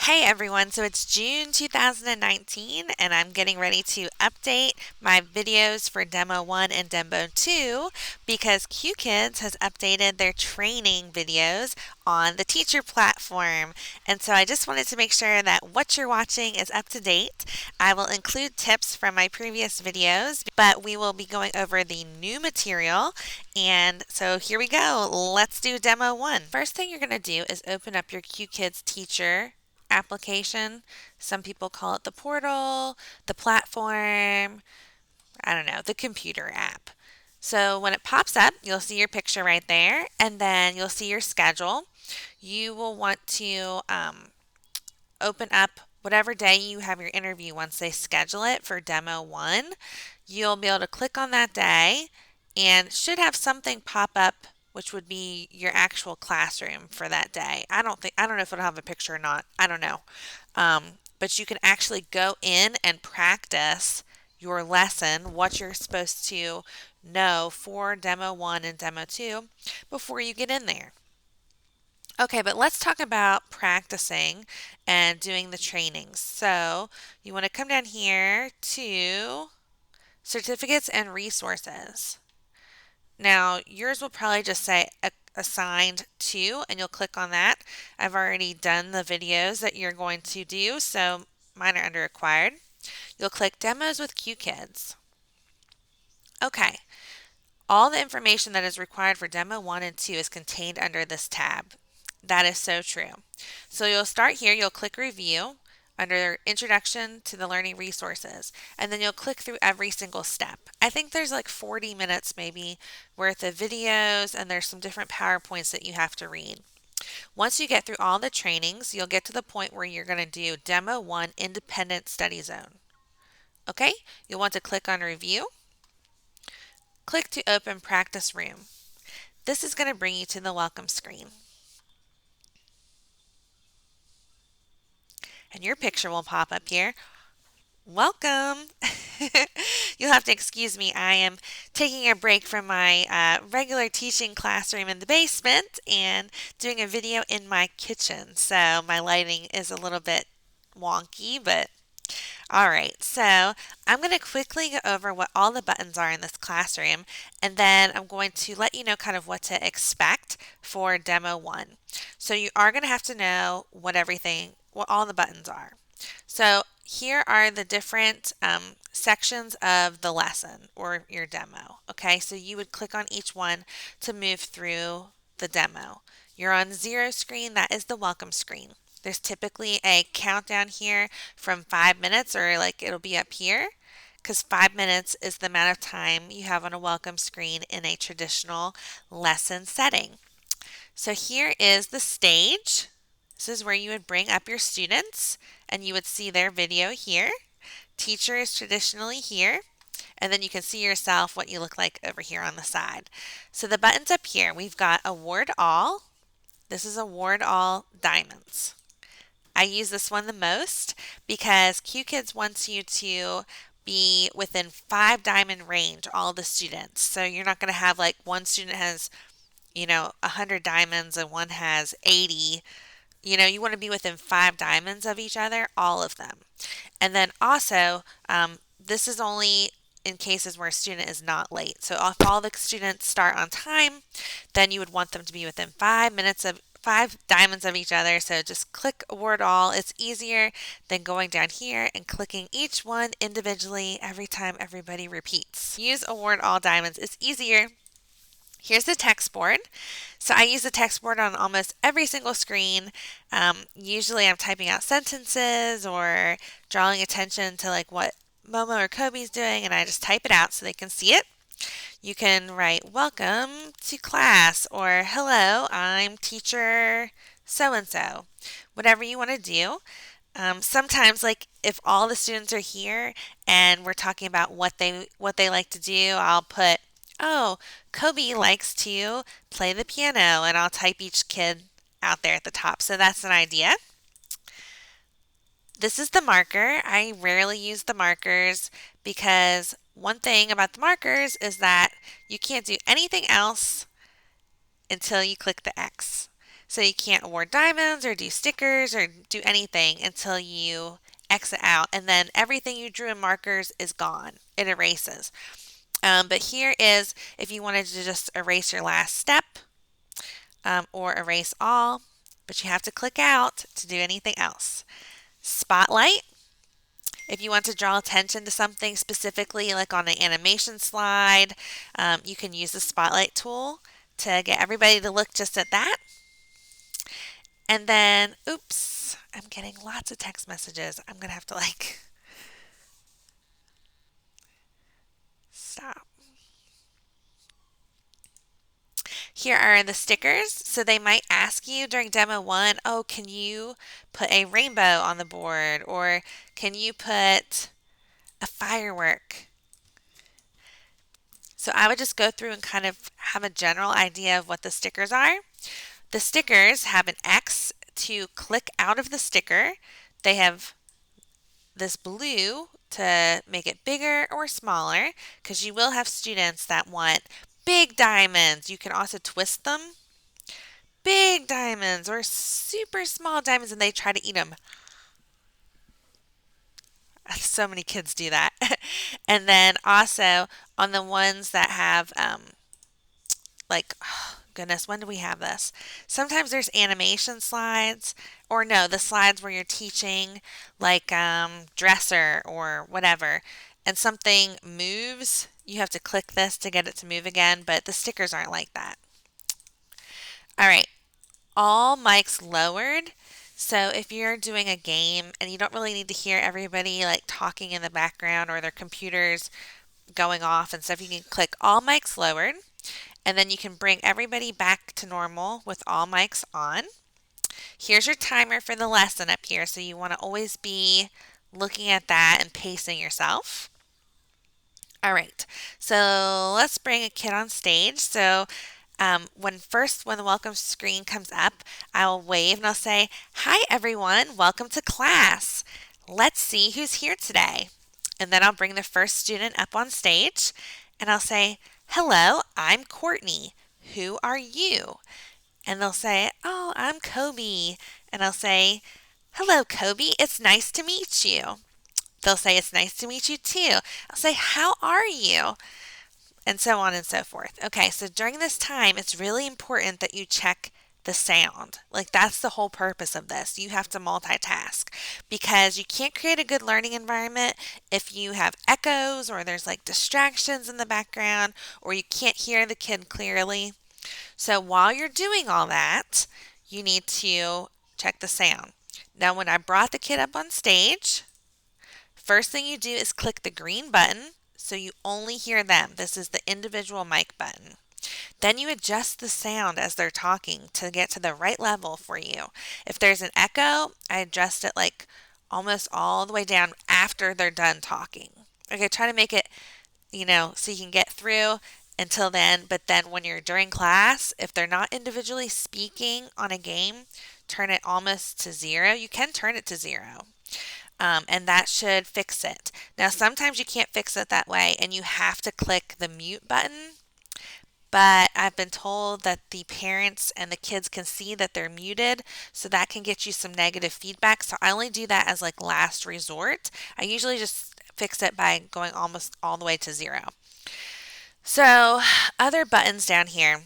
Hey everyone, so it's June 2019 and I'm getting ready to update my videos for Demo 1 and Demo 2 because Qkids has updated their training videos on the teacher platform. And so I just wanted to make sure that what you're watching is up to date. I will include tips from my previous videos, but we will be going over the new material. And so here we go. Let's do Demo 1. First thing you're going to do is open up your Qkids teacher application. Some people call it the portal, the platform, I don't know, the computer app. So when it pops up, you'll see your picture right there, and then you'll see your schedule. You will want to open up whatever day you have your interview once they schedule it for Demo 1. You'll be able to click on that day and should have something pop up which would be your actual classroom for that day. I don't know if it'll have a picture or not. I don't know. But you can actually go in and practice your lesson, what you're supposed to know for Demo 1 and Demo 2 before you get in there. Okay, but let's talk about practicing and doing the trainings. So you want to come down here to certificates and resources. Now, yours will probably just say assigned to, and you'll click on that. I've already done the videos that you're going to do, so mine are under acquired. You'll click demos with Qkids. Okay, all the information that is required for demo 1 and 2 is contained under this tab. That is so true. So you'll start here, you'll click review under Introduction to the Learning Resources, and then you'll click through every single step. I think there's like 40 minutes maybe worth of videos, and there's some different PowerPoints that you have to read. Once you get through all the trainings, you'll get to the point where you're going to do Demo 1 Independent Study Zone. Okay, you'll want to click on Review. Click to open Practice Room. This is going to bring you to the welcome screen. And your picture will pop up here. Welcome! You'll have to excuse me. I am taking a break from my regular teaching classroom in the basement and doing a video in my kitchen. So my lighting is a little bit wonky, but all right. So I'm going to quickly go over what all the buttons are in this classroom, and then I'm going to let you know kind of what to expect for Demo 1. So you are going to have to know what all the buttons are. So here are the different sections of the lesson or your demo. Okay, so you would click on each one to move through the demo. You're on 0 screen, that is the welcome screen. There's typically a countdown here from 5 minutes, or like it'll be up here, because 5 minutes is the amount of time you have on a welcome screen in a traditional lesson setting. So here is the stage. This is where you would bring up your students and you would see their video here. Teacher is traditionally here, and then you can see yourself what you look like over here on the side. So the buttons up here, we've got Award All. This is Award All Diamonds. I use this one the most because Qkids wants you to be within 5 diamond range, all the students. So you're not going to have like one student has 100 diamonds and one has 80. You want to be within 5 diamonds of each other, all of them. And then also, this is only in cases where a student is not late. So if all the students start on time, then you would want them to be within 5 diamonds of each other. So just click award all. It's easier than going down here and clicking each one individually every time everybody repeats. Use award all diamonds. It's easier. Here's the text board. So I use the text board on almost every single screen. Usually I'm typing out sentences or drawing attention to like what Momo or Kobe's doing, and I just type it out so they can see it. You can write welcome to class or hello, I'm teacher so-and-so. Whatever you want to do. Sometimes like if all the students are here and we're talking about what they like to do, I'll put Kobe likes to play the piano, and I'll type each kid out there at the top. So that's an idea. This is the marker. I rarely use the markers because one thing about the markers is that you can't do anything else until you click the X. So you can't award diamonds or do stickers or do anything until you exit out, and then everything you drew in markers is gone. It erases. But here is if you wanted to just erase your last step or erase all, but you have to click out to do anything else. Spotlight. If you want to draw attention to something specifically, like on an animation slide, you can use the spotlight tool to get everybody to look just at that. And then, oops, I'm getting lots of text messages. I'm going to have to stop. Here are the stickers. So they might ask you during demo 1, oh, can you put a rainbow on the board? Or can you put a firework? So I would just go through and kind of have a general idea of what the stickers are. The stickers have an X to click out of the sticker. They have this blue to make it bigger or smaller, because you will have students that want big diamonds. You can also twist them. Big diamonds or super small diamonds, and they try to eat them. So many kids do that. And then also on the ones that have oh, goodness, when do we have this? Sometimes there's animation slides, or no, the slides where you're teaching dresser or whatever, and something moves. You have to click this to get it to move again, but the stickers aren't like that. All right, all mics lowered. So if you're doing a game and you don't really need to hear everybody talking in the background or their computers going off and stuff, you can click all mics lowered. And then you can bring everybody back to normal with all mics on. Here's your timer for the lesson up here, so you want to always be looking at that and pacing yourself. All right, so let's bring a kid on stage. So when the welcome screen comes up, I'll wave and I'll say, "Hi everyone, welcome to class. Let's see who's here today." And then I'll bring the first student up on stage and I'll say, "Hello, I'm Courtney. Who are you?" And they'll say, "Oh, I'm Kobe." And I'll say, "Hello, Kobe. It's nice to meet you." They'll say, "It's nice to meet you too." I'll say, "How are you?" And so on and so forth. Okay, so during this time, it's really important that you check the sound. That's the whole purpose of this. You have to multitask, because you can't create a good learning environment if you have echoes or there's distractions in the background or you can't hear the kid clearly. So while you're doing all that, you need to check the sound. Now, when I brought the kid up on stage, first thing you do is click the green button so you only hear them. This is the individual mic button. Then you adjust the sound as they're talking to get to the right level for you. If there's an echo, I adjust it almost all the way down after they're done talking. Okay, try to make it, so you can get through until then. But then when you're during class, if they're not individually speaking on a game, turn it almost to 0. You can turn it to 0. And that should fix it. Now, sometimes you can't fix it that way and you have to click the mute button. But I've been told that the parents and the kids can see that they're muted, so that can get you some negative feedback. So I only do that as last resort. I usually just fix it by going almost all the way to 0. So other buttons down here,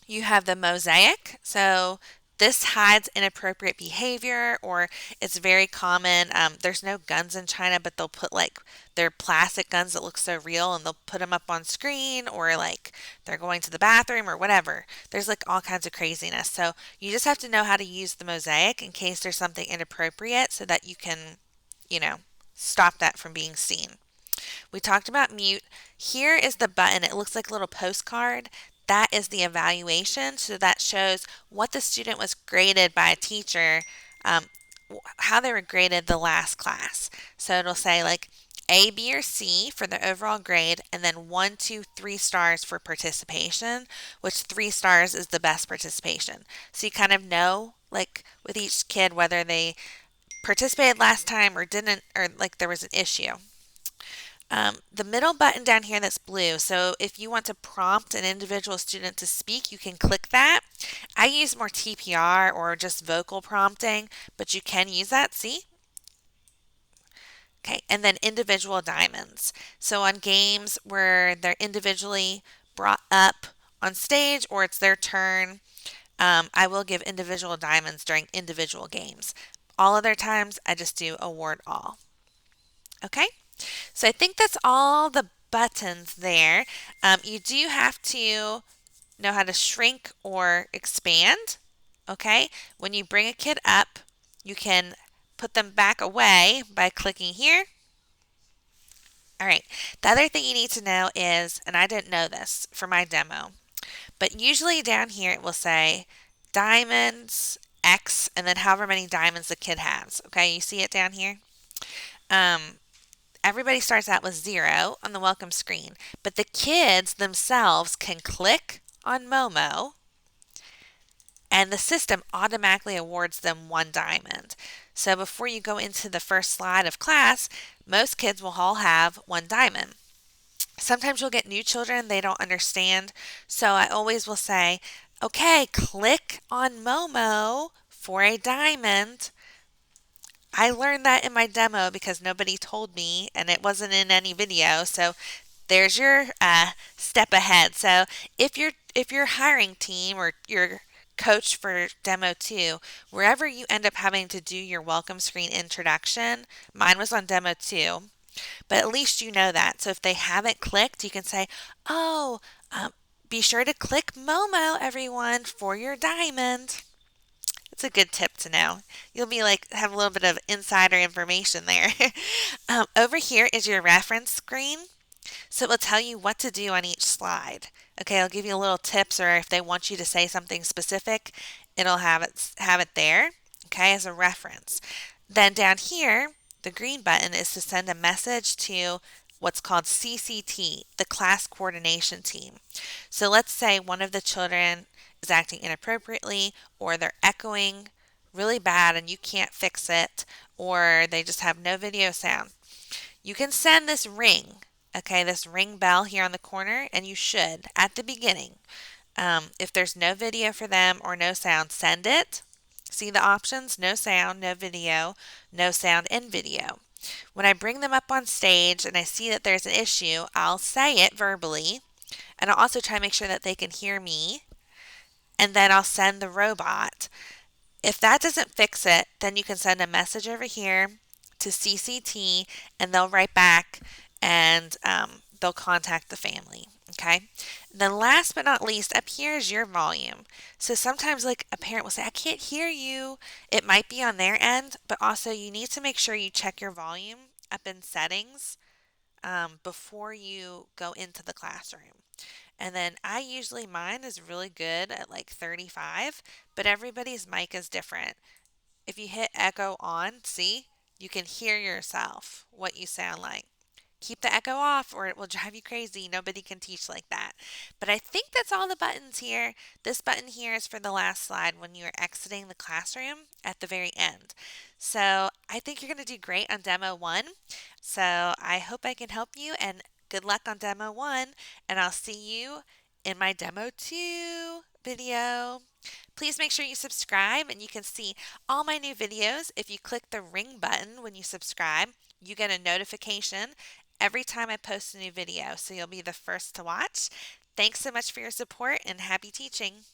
you have the mosaic. So this hides inappropriate behavior, or it's very common. There's no guns in China, but they'll put their plastic guns that look so real, and they'll put them up on screen, or they're going to the bathroom or whatever. There's all kinds of craziness. So you just have to know how to use the mosaic in case there's something inappropriate, so that you can, stop that from being seen. We talked about mute. Here is the button. It looks like a little postcard. That is the evaluation. So that shows what the student was graded by a teacher, how they were graded the last class. So it'll say A, B, or C for the overall grade, and then 1, 2, 3 stars for participation, which 3 stars is the best participation. So you kind of know, with each kid, whether they participated last time or didn't, or there was an issue. The middle button down here that's blue, so if you want to prompt an individual student to speak, you can click that. I use more TPR or just vocal prompting, but you can use that, see? Okay, and then individual diamonds. So on games where they're individually brought up on stage or it's their turn, I will give individual diamonds during individual games. All other times, I just do award all. Okay, so I think that's all the buttons there. You do have to know how to shrink or expand. Okay, when you bring a kid up, you can put them back away by clicking here. All right, the other thing you need to know is, and I didn't know this for my demo, but usually down here it will say diamonds X and then however many diamonds the kid has. Okay, you see it down here? Um, Everybody starts out with 0 on the welcome screen, but the kids themselves can click on Momo and the system automatically awards them 1 diamond. So before you go into the first slide of class, most kids will all have 1 diamond. Sometimes you'll get new children, they don't understand. So I always will say, okay, click on Momo for a diamond. I learned that in my demo because nobody told me and it wasn't in any video. So there's your step ahead. So if you're hiring team or your coach for demo 2, wherever you end up having to do your welcome screen introduction, mine was on demo 2. But at least you know that. So if they haven't clicked, you can say, oh, be sure to click Momo, everyone, for your diamond. It's a good tip to know. You'll be like, have a little bit of insider information there. Over here is your reference screen. So it will tell you what to do on each slide. Okay, I'll give you little tips, or if they want you to say something specific, it'll have it there, okay, as a reference. Then down here, the green button is to send a message to what's called CCT, the class coordination team. So let's say one of the children is acting inappropriately or they're echoing really bad and you can't fix it, or they just have no video sound. You can send this ring, okay, this ring bell here on the corner, and you should at the beginning. If there's no video for them or no sound, send it. See the options? No sound, no video, no sound, and video. When I bring them up on stage and I see that there's an issue, I'll say it verbally, and I'll also try to make sure that they can hear me, and then I'll send the robot. If that doesn't fix it, then you can send a message over here to CCT and they'll write back and they'll contact the family. Okay. Then last but not least, up here is your volume. So sometimes like a parent will say, I can't hear you. It might be on their end, but also you need to make sure you check your volume up in settings before you go into the classroom. And then mine is really good at like 35, but everybody's mic is different. If you hit echo on, see, you can hear yourself, what you sound like. Keep the echo off or it will drive you crazy. Nobody can teach like that. But I think that's all the buttons here. This button here is for the last slide when you're exiting the classroom at the very end. So I think you're going to do great on Demo 1. So I hope I can help you and good luck on Demo 1. And I'll see you in my Demo 2 video. Please make sure you subscribe and you can see all my new videos. If you click the ring button when you subscribe, you get a notification every time I post a new video, so you'll be the first to watch. Thanks so much for your support and happy teaching.